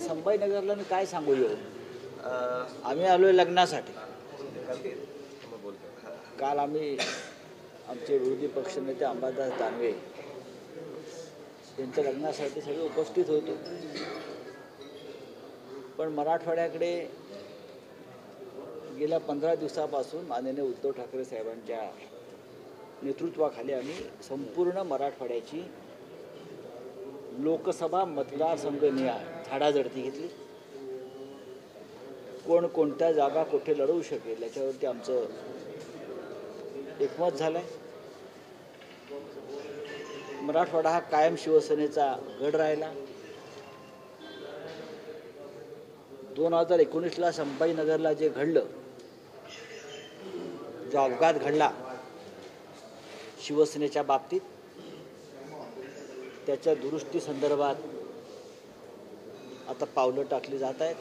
संभाजीनगरला मी काय सांगू येऊ. आम्ही आलोय लग्नासाठी. काल आम्ही आमचे विरोधी पक्षनेते अंबादास दानवे यांच्या लग्नासाठी सगळे उपस्थित होतो. पण मराठवाड्याकडे गेल्या 15 दिवसापासून माननीय उद्धव ठाकरे साहेबांच्या नेतृत्वाखाली आम्ही संपूर्ण मराठवाड्याची लोकसभा मतदारसंघनिहाय झाडाझडती घेतली. कोण कोणत्या जागा कुठे लढवू शकेल याच्यावरती आमचं एकमत झालंय. मराठवाडा हा कायम शिवसेनेचा गड राहिला. 2019ला संभाजीनगरला जे घडलं, जो अपघात घडला शिवसेनेच्या बाबतीत, त्याच्या दुरुस्ती संदर्भात आता पावलं टाकली जात आहेत.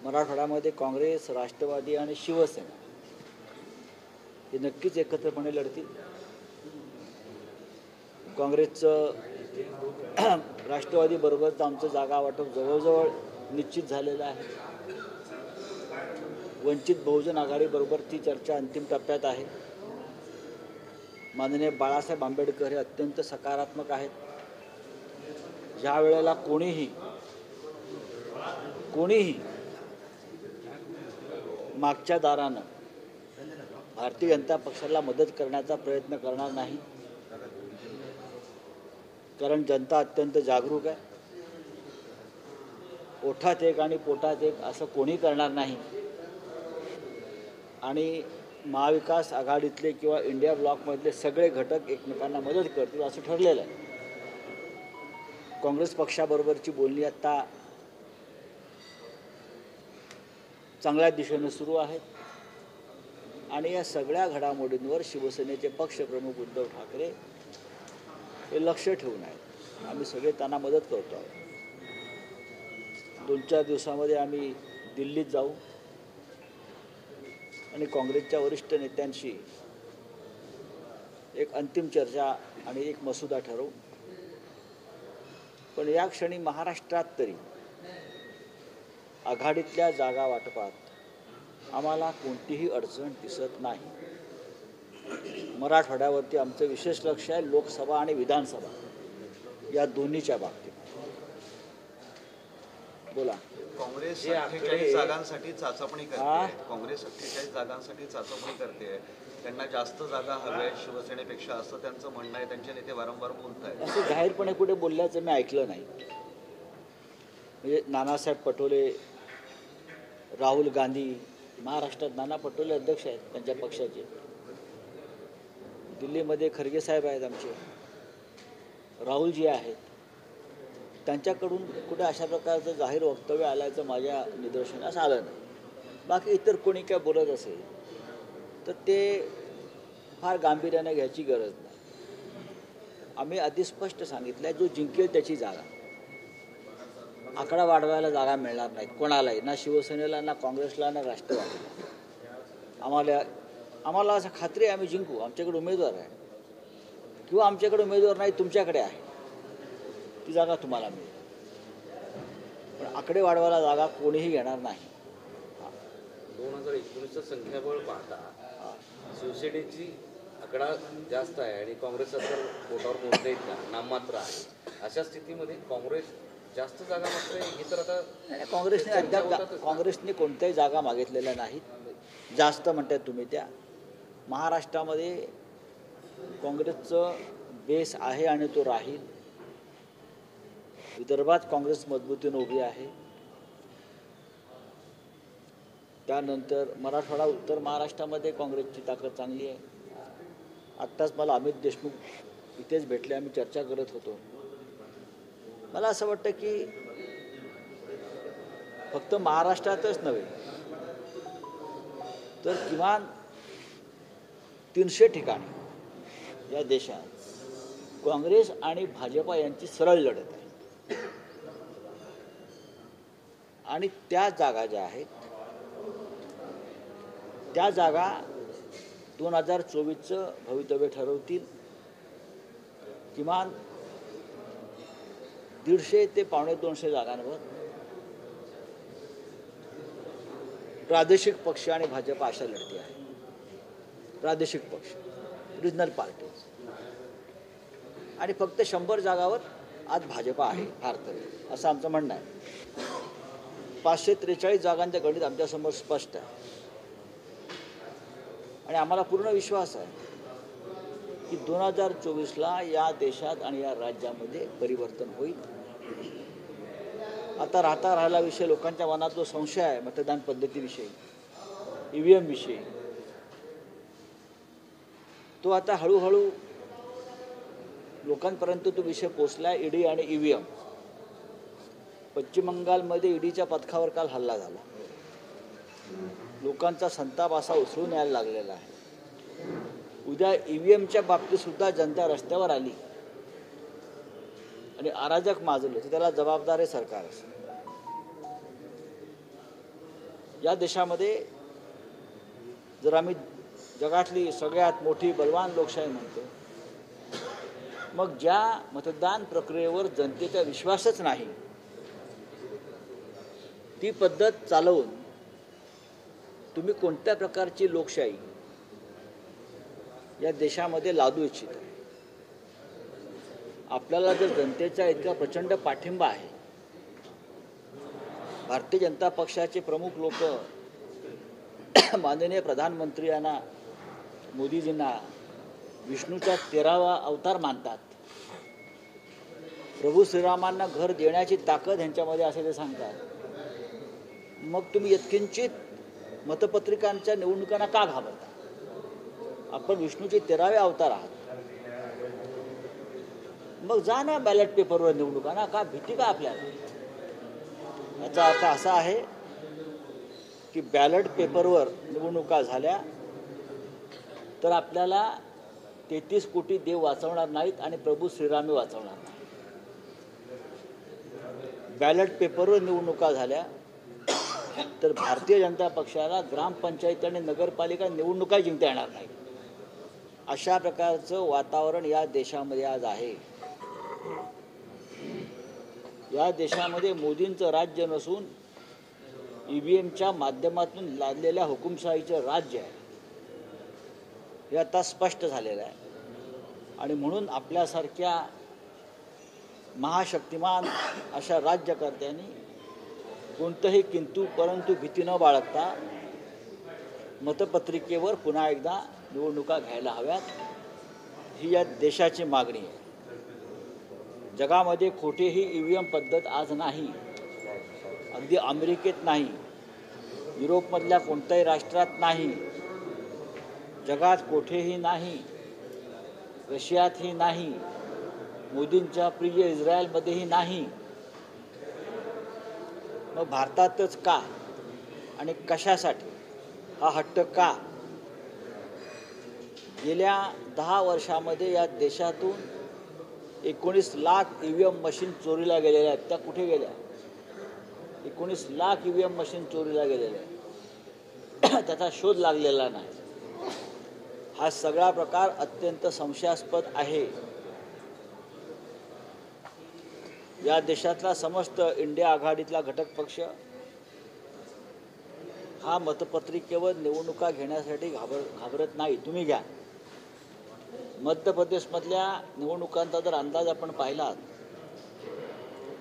मराठवाड्यामध्ये काँग्रेस, राष्ट्रवादी आणि शिवसेना हे नक्कीच एकत्रपणे लढतील. काँग्रेसचं राष्ट्रवादीबरोबरच आमचं जागा वाटप जवळजवळ निश्चित झालेलं आहे. वंचित बहुजन आघाडीबरोबर ती चर्चा अंतिम टप्प्यात आहे. माननीय बाळासाहेब आंबेडकर हे अत्यंत सकारात्मक आहेत. ज्या वेळेला कोणीही मागच्या दारानं भारतीय जनता पक्षाला मदत करण्याचा प्रयत्न करणार नाही, कारण जनता अत्यंत जागरूक आहे. ओठात एक आणि पोटात एक असं कोणी करणार नाही. आणि महाविकास आघाडीतले किंवा इंडिया ब्लॉकमधले सगळे घटक एकमेकांना मदत करतील असं ठरलेलं आहे. काँग्रेस पक्षाबरोबरची बोलणी आता चांगल्या दिशेने सुरू आहेत. आणि या सगळ्या घडामोडींवर शिवसेनेचे पक्षप्रमुख उद्धव ठाकरे हे लक्ष ठेवून आहेत. आम्ही सगळे त्यांना मदत करतो आहोत. 2-4 दिवसामध्ये आम्ही दिल्लीत जाऊ आणि काँग्रेसच्या वरिष्ठ नेत्यांशी एक अंतिम चर्चा आणि एक मसुदा ठरवू. पण या क्षणी महाराष्ट्रात तरी आघाडीतल्या जागा वाटपात आम्हाला कोणतीही अडचण दिसत नाही. मराठवाड्यावरती आमचं विशेष लक्ष आहे, लोकसभा आणि विधानसभा या दोन्हीच्या बाबतीत. बोला. काँग्रेस 48 जागांसाठी चाचपणी करते. काँग्रेस 48 जागांसाठी चाचपणी करते. त्यांना जास्त जागा हव्या शिवसेनेपेक्षा असं त्यांचं म्हणणं आहे. त्यांचे नेते वारंवार बोलत आहेत. असं जाहीरपणे कुठे बोलल्याचं मी ऐकलं नाही. म्हणजे नानासाहेब पटोले, राहुल गांधी, महाराष्ट्रात नाना पटोले अध्यक्ष आहेत त्यांच्या पक्षाचे. दिल्लीमध्ये खरगे साहेब आहेत आमचे, राहुलजी आहेत. त्यांच्याकडून कुठे अशा प्रकारचं जाहीर वक्तव्य आल्याचं माझ्या निदर्शनास आलं नाही. बाकी इतर कोणी काय बोलत असेल तर ते फार गांभीर्याने घ्यायची गरज नाही. आम्ही अति स्पष्ट सांगितलं आहे, जो जिंकेल त्याची जागा. आकडा वाढवायला जागा मिळणार नाहीत कोणालाही, ना शिवसेनेला, ना काँग्रेसला, ना राष्ट्रवादीला. आम्हाला असं खात्री आहे आम्ही जिंकू. आमच्याकडे उमेदवार आहे, किंवा आमच्याकडे उमेदवार नाही तुमच्याकडे आहे, ती जागा तुम्हाला मिळेल. पण आकडे वाढवायला जागा कोणीही घेणार नाही. 2019चं संख्याबळ पाहता शिवसेनेची आकडा जास्त आहे आणि काँग्रेसचा तर पोटावर मोजता येत नाही, नाममात्र आहे. अशा स्थितीमध्ये काँग्रेस जास्त जागा मात्र हे तर आता काँग्रेसने अद्याप काँग्रेसने कोणत्याही जागा मागितलेल्या नाहीत. जास्त म्हणतात तुम्ही त्या. महाराष्ट्रामध्ये काँग्रेसचं बेस आहे आणि तो राहील. विदर्भात काँग्रेस मजबूतीने उभी आहे. त्यानंतर मराठवाडा, उत्तर महाराष्ट्रामध्ये काँग्रेसची ताकद चांगली आहे. आत्ताच मला अमित देशमुख इथेच भेटले, आम्ही चर्चा करत होतो. मला असं वाटतं की फक्त महाराष्ट्रातच नव्हे तर किमान 300 ठिकाणी या देशात काँग्रेस आणि भाजपा यांची सरळ लढत आहे. आणि त्या जागा ज्या आहेत त्या जागा 2024चं भवितव्य ठरवतील. किमान 150 ते 250 जागांवर प्रादेशिक पक्ष आणि भाजप अशा लढती आहे. प्रादेशिक पक्ष, रिजनल पार्टीज, आणि फक्त 100 जागावर आज भाजप आहे फार तरी, असं आमचं म्हणणं आहे. 543 जागांच्या गणित आमच्यासमोर स्पष्ट आहे आणि आम्हाला पूर्ण विश्वास आहे की 2024ला या देशात आणि या राज्यामध्ये परिवर्तन होईल. आता राहिला विषय लोकांच्या मनात जो संशय आहे मतदान पद्धतीविषयी, EVM विषयी, तो आता हळूहळू लोकांपर्यंत तो विषय पोचला आहे. ईडी आणि EVM. पश्चिम बंगालमध्ये ईडीच्या पथकावर काल हल्ला झाला. लोकांचा संताप असा उसळून यायला लागलेला आहे. उद्या EVMच्या बाबतीत सुद्धा जनता रस्त्यावर आली आणि अराजक माजलं तर त्याला जबाबदार आहे सरकार. या देशामध्ये जर आम्ही जगातली सगळ्यात मोठी बलवान लोकशाही म्हणतो, मग ज्या मतदान प्रक्रियेवर जनतेचा विश्वासच नाही ती पद्धत चालवून तुम्ही कोणत्या प्रकारची लोकशाही या देशामध्ये लादू इच्छिता? आपल्याला जर जनतेचा इतका प्रचंड पाठिंबा आहे, भारतीय जनता पक्षाचे प्रमुख लोक माननीय प्रधानमंत्री यांना, मोदीजींना विष्णूचा 13वा अवतार मानतात, प्रभू श्रीरामांना घर देण्याची ताकद ह्यांच्यामध्ये असे ते सांगतात, मग तुम्ही यत्किंचित मतपत्रिकांच्या निवडणुकांना का घाबरता? आपण विष्णूचे 13वे अवतार आहात, मग जा ना बॅलेट पेपरवर निवडणुकांना, का भीती का आपल्याला? याचा अर्थ असा आहे की बॅलेट पेपरवर निवडणुका झाल्या तर आपल्याला 33 कोटी देव वाचवणार नाहीत आणि प्रभू श्रीरामी वाचवणार नाही. बॅलेट पेपरवर निवडणुका झाल्या तर भारतीय जनता पक्षाला ग्रामपंचायत आणि नगरपालिका निवडणुका जिंकता येणार नाही. अशा प्रकारचं वातावरण या देशामध्ये आज आहे. या देशामध्ये मोदींचं राज्य नसून EVMच्या माध्यमातून लादलेल्या हुकुमशाहीचं राज्य आहे हे आता स्पष्ट झालेलं आहे. आणि म्हणून आपल्यासारख्या महाशक्तिमान अशा राज्यकर्त्यांनी कोणतंही किंतु परंतु भीती न बाळगता मतपत्रिकेवर पुन्हा एकदा निवडणुका घ्यायला हव्यात, ही या देशाची मागणी आहे. जगामध्ये कुठेही EVM पद्धत आज नाही. अगदी अमेरिकेत नाही, युरोपमधल्या कोणत्याही राष्ट्रात नाही, जगात कुठेही नाही, रशियातही नाही, मोदींच्या प्रिय इस्रायलमध्येही नाही. मग भारतातच का आणि कशासाठी हा हट्ट का? गेल्या 10 वर्षामध्ये या देशातून 19 लाख EVM मशीन चोरीला गेलेल्या आहेत. त्या कुठे गेल्या? 19 लाख EVM मशीन चोरीला गेलेल्या आहेत. त्याचा शोध लागलेला नाही. हा सगळा प्रकार अत्यंत संशयास्पद आहे. या देशातला समस्त इंडिया आघाडीतला घटक पक्ष हा मतपत्रिकेवर निवडणुका घेण्यासाठी घाबरत नाही. तुम्ही घ्या. मध्य प्रदेशमधल्या निवडणुकांचा जर अंदाज आपण पाहिलात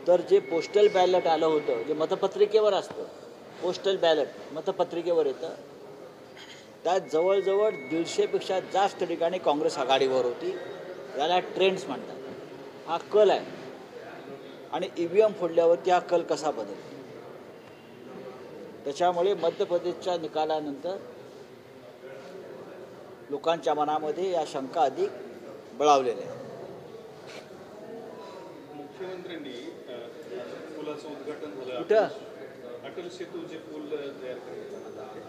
तर जे पोस्टल बॅलेट आलं होतं, जे मतपत्रिकेवर असतं, पोस्टल बॅलेट मतपत्रिकेवर येतं, त्यात जवळजवळ 150पेक्षा जास्त ठिकाणी काँग्रेस आघाडीवर होती. याला ट्रेंड्स म्हणतात. हा कल आहे. आणि EVM फोडल्यावरती हा कल कसा बदलतो? त्याच्यामुळे मध्य प्रदेशच्या निकालानंतर लोकांच्या मनामध्ये या शंका अधिक बळावलेल्या आहेत. मुख्यमंत्र्यांनी पुलाचं उद्घाटन झालं. कुठं? अटल सेतू जे पूल तयार करण्यात आहे,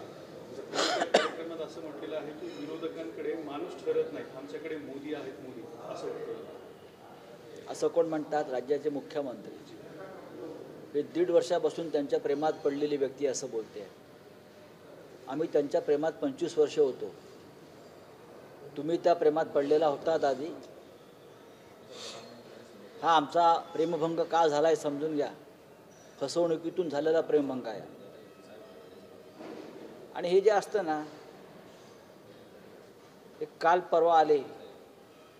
कार्यक्रमात असं म्हटलेलं आहे की विरोधकांकडे माणूस ठरत नाही, आमच्याकडे मोदी आहेत, मोदी असं वाटतं. असं कोण म्हणतात? राज्याचे मुख्यमंत्री. हे 1.5 वर्षापासून त्यांच्या प्रेमात पडलेली व्यक्ती असं बोलते. आम्ही त्यांच्या प्रेमात 25 वर्ष होतो. तुम्ही त्या प्रेमात पडलेला होता आधी? हा आमचा प्रेमभंग का झाला आहे समजून घ्या. फसवणुकीतून झालेला प्रेमभंग आहे. आणि हे जे असतं ना, एक काल परवा आले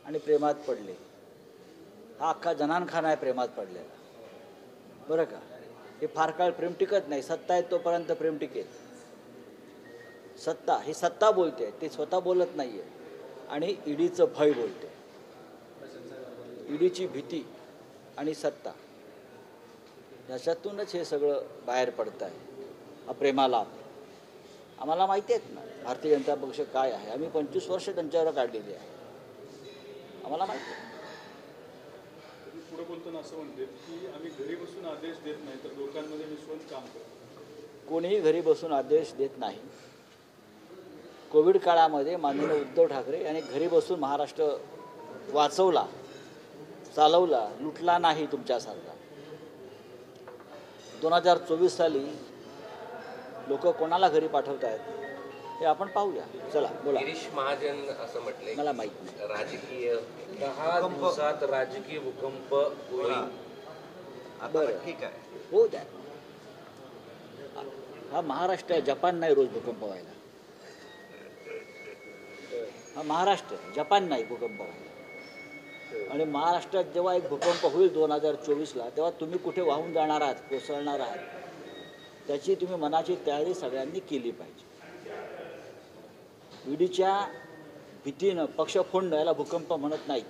आणि प्रेमात पडले, हा अख्खा जनानखाना आहे प्रेमात पडलेला, बरं का. हे फार काळ प्रेम टिकत नाही. सत्ता आहे तोपर्यंत प्रेम टिकेल. सत्ता, ही सत्ता बोलते, ते स्वतः बोलत नाही आहे. आणि ईडीचं भय बोलते, ईडीची भीती आणि सत्ता, याच्यातूनच हे सगळं बाहेर पडतं आहे. हा प्रेमाला आम्हाला माहिती आहेत ना भारतीय जनता पक्ष काय आहे. आम्ही 25 वर्ष त्यांच्यावर काढलेली आहे, आम्हाला माहिती आहे. पुढे बोलताना असं म्हणते की आम्ही घरी बसून आदेश देत नाही तर लोकांमध्ये मिसळून काम करतो. कोणीही घरी बसून आदेश देत नाही. कोविड काळामध्ये माननीय उद्धव ठाकरे यांनी घरी बसून महाराष्ट्र वाचवला, चालवला, लुटला नाही तुमच्यासारखा. 2024 साली लोक कोणाला घरी पाठवत आहेत हे आपण पाहूया. चला बोला. गिरीश महाजन असं म्हटलंय, मला माहित नाही. राजकीय 10 दिवसात राजकीय भूकंप होईल. बरं, ठीक आहे. हो द्या. हा महाराष्ट्र आहे, जपान नाही रोज भूकंप व्हायला. हा महाराष्ट्र, जपान नाही भूकंप व्हायला. आणि महाराष्ट्रात जेव्हा एक भूकंप होईल 2024ला, तेव्हा तुम्ही कुठे वाहून जाणार आहात, कोसळणार आहात, त्याची तुम्ही मनाची तयारी सगळ्यांनी केली पाहिजे. ईडीच्या भीतीनं पक्ष फोडणं याला भूकंप म्हणत नाहीत.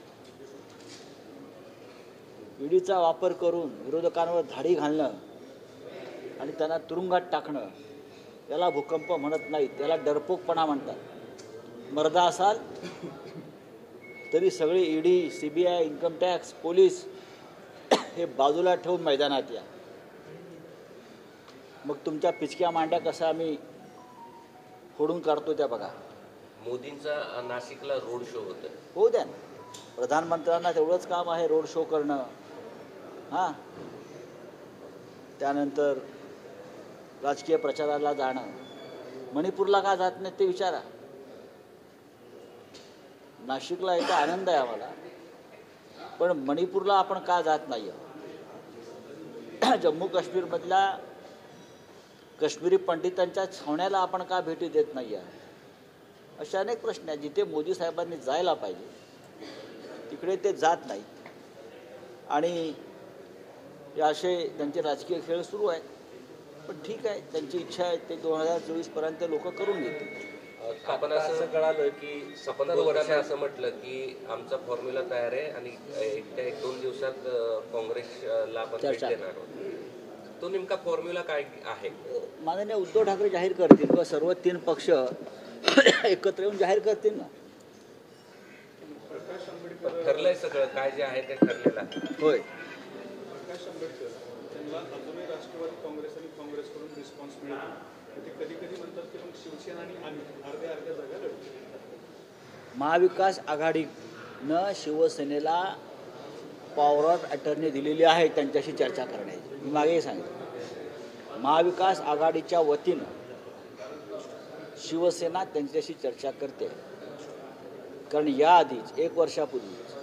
ईडीचा वापर करून विरोधकांवर धाडी घालणं आणि त्यांना तुरुंगात टाकणं याला भूकंप म्हणत नाहीत, त्याला डरपोकपणा म्हणतात. मर्दा असाल तरी सगळे ED, CBI, income tax, police हे बाजूला ठेवून मैदानात या. मग तुमच्या पिचक्या मांड्या कसा आम्ही फोडून काढतो त्या बघा. मोदींचा नाशिकला रोड शो होता. होऊ द्या ना. प्रधानमंत्र्यांना तेवढंच काम आहे रोड शो करणं. हां, त्यानंतर राजकीय प्रचाराला जाणं. मणिपूरला का जात नाही ते विचारा. नाशिकला याचा आनंद आहे आम्हाला, पण मणिपूरला आपण का जात नाही आहोत? जम्मू काश्मीरमधल्या काश्मीरी पंडितांच्या छावण्याला आपण का भेटी देत नाही आहोत? अशा अनेक प्रश्न आहेत. जिथे मोदी साहेबांनी जायला पाहिजे तिकडे ते जात नाहीत. आणि हे असे त्यांचे राजकीय खेळ सुरू आहेत. पण ठीक आहे, त्यांची इच्छा आहे, ते 2024पर्यंत लोक करून घेतील. आपण असं कळालं की 70 वर्ष असं म्हटलं की आमचा फॉर्म्युला तयार आहे आणि एकट्या 1-2 दिवसात काँग्रेसला आपण भेट देणार आहोत. तो नेमका फॉर्म्युला काय आहे? माननीय उद्धव ठाकरे जाहीर करतील किंवा सर्व 3 पक्ष एकत्र येऊन जाहीर करतील ना. प्रकाश आंबेडकर ठरलंय सगळं, काय जे आहे ते ठरलेलं आहे. होय. प्रकाश आंबेडकर त्यांना अजूनही राष्ट्रवादी काँग्रेस आणि काँग्रेसकडून रिस्पॉन्स मिळत नाही. ते कधी कधी म्हणतात की मग शिवसेना आणि आम्ही अर्ध्या जागा लढतो. महाविकास आघाडीनं शिवसेनेला पॉवर ऑफ अटर्नी दिलेली आहे त्यांच्याशी चर्चा करण्याची. मी मागेही सांगितलं, महाविकास आघाडीच्या वतीनं शिवसेना त्यांच्याशी चर्चा करते. कारण याआधीच 1 वर्षापूर्वीच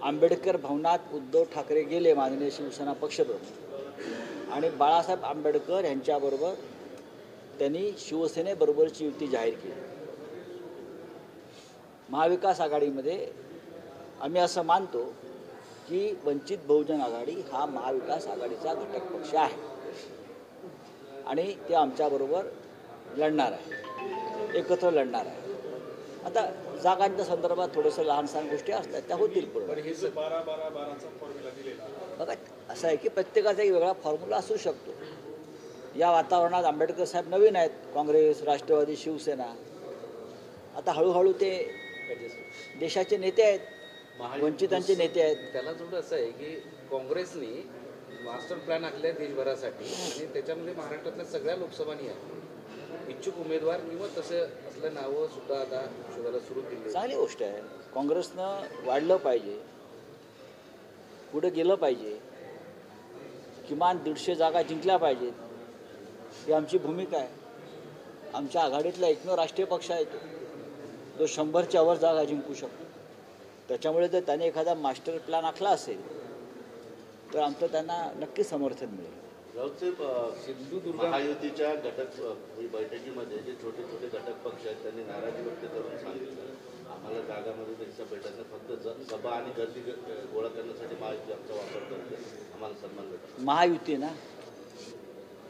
आंबेडकर भवनात उद्धव ठाकरे गेले, माननीय शिवसेना पक्षप्रमुख, आणि बाळासाहेब आंबेडकर यांच्याबरोबर त्यांनी शिवसेनेबरोबरची युती जाहीर केली. महाविकास आघाडीमध्ये आम्ही असं मानतो की वंचित बहुजन आघाडी हा महाविकास आघाडीचा घटक पक्ष आहे आणि ते आमच्याबरोबर लढणार आहे, एकत्र लढणार आहे. आता जागांच्या संदर्भात थोडंसं लहान सहान गोष्टी असतात, त्या होतील पूर्ण. पण हे 12-12-12चा फॉर्म्युला दिलेला बघा, असं आहे की प्रत्येकाचा एक वेगळा फॉर्म्युला असू शकतो. या वातावरणात आंबेडकर साहेब नवीन आहेत, काँग्रेस, राष्ट्रवादी, शिवसेना. आता हळूहळू ते देशाचे नेते आहेत, वंचितांचे नेते आहेत. त्याला थोडं असं आहे की काँग्रेसने मास्टर प्लॅन आखले देशभरासाठी आणि त्याच्यामध्ये महाराष्ट्रातल्या सगळ्या लोकसभानी आहे इच्छुक उमेदवार किंवा तसं असलं नावं सुद्धा आता शोधायला सुरू केली. चांगली गोष्ट आहे. काँग्रेसनं वाढलं पाहिजे, पुढे गेलं पाहिजे, किमान 150 जागा जिंकल्या पाहिजेत. ही आमची भूमिका आहे. आमच्या आघाडीतला एकमेव राष्ट्रीय पक्ष आहे तो 100च्या वर जागा जिंकू शकतो. त्याच्यामुळे जर त्याने एखादा मास्टर प्लॅन आखला असेल तर आमचं त्यांना नक्की समर्थन मिळेल. सिंधुदुर्ग महायुतीच्या घटक बैठकीमध्ये जे छोटे छोटे घटक पक्ष आहेत त्यांनी नाराजी व्यक्त करून सांगितलं आम्हाला जागामध्ये पैसा भेटत नाही, फक्त सभा आणि गर्दी गोळा करण्यासाठी महायुती आमचा वापर करते, आम्हाला सन्मान भेटतो. महायुती ना,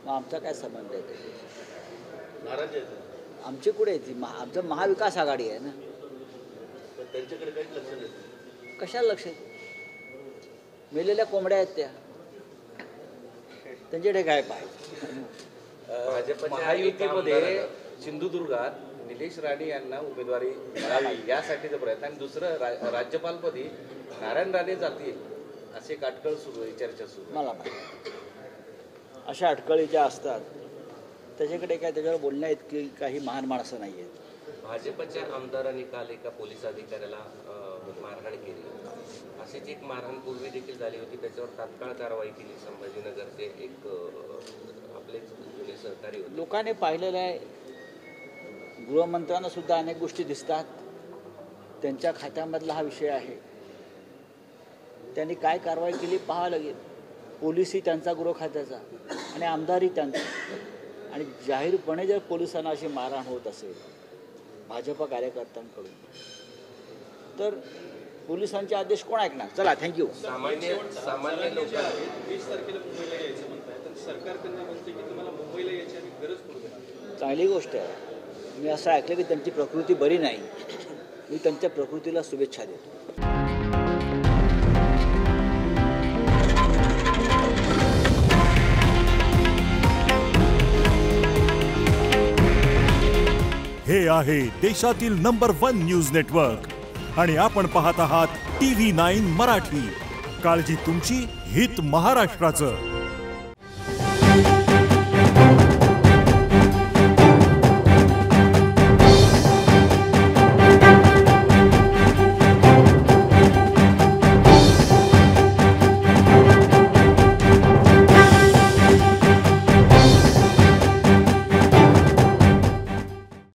मग आमचा काय संबंध आहे त्याच्याशी? नाराजी आहे आमची कुठे येते? आमचं महाविकास आघाडी आहे ना. तर त्यांच्याकडे काहीच लक्ष नाही. कशाला लक्ष येते? मेलेल्या कोंबड्या आहेत त्या, त्यांच्याकडे काय पाहिजे? भाजपच्या महायुतीमध्ये सिंधुदुर्गात निलेश राणे यांना उमेदवारी मिळावी यासाठीचा प्रयत्न, आणि दुसरं राज्यपालपदी नारायण राणे जातील असे काटकळ सुरू आहे, चर्चा सुरू. मला माहिती अशा अटकळी ज्या असतात त्याच्याकडे काय त्याच्यावर बोलण्या इतकी काही महान माणसं नाही आहेत. भाजपच्या आमदारांनी काल एका पोलीस अधिकाऱ्याला मारहाण केली. अशीच एक मारहाण पूर्वी देखील झाली होती, त्याच्यावर तात्काळ कारवाई केली. संभाजीनगरचे एक आपलेच जुने सहकारी होते. लोकांनी पाहिलेलं आहे, गृहमंत्र्यांना सुद्धा अनेक गोष्टी दिसतात, त्यांच्या खात्यामधला हा विषय आहे. त्यांनी काय कारवाई केली पाहावं लागेल. पोलिसही त्यांचा गृह खात्याचा आणि आमदारही त्यांचा, आणि जाहीरपणे जर पोलिसांना अशी मारहाण होत असेल भाजप कार्यकर्त्यांकडून तर पोलिसांचे आदेश कोण ऐकणार? चला, थँक्यू. सामान्य लोकांना 20 तारखेला मुंबईला यायचं म्हणताय, तर सरकार त्यांना म्हणते की तुम्हाला मुंबईला यायची आम्ही गरज पडू. चांगली गोष्ट आहे. मी असं ऐकलं की त्यांची प्रकृती बरी नाही. मी त्यांच्या प्रकृतीला शुभेच्छा देतो. हे आहे देशातील नंबर 1 न्यूज नेटवर्क आणि आपण पाहत आहात TV9 मराठी. काळजी तुमची, हित महाराष्ट्राचं.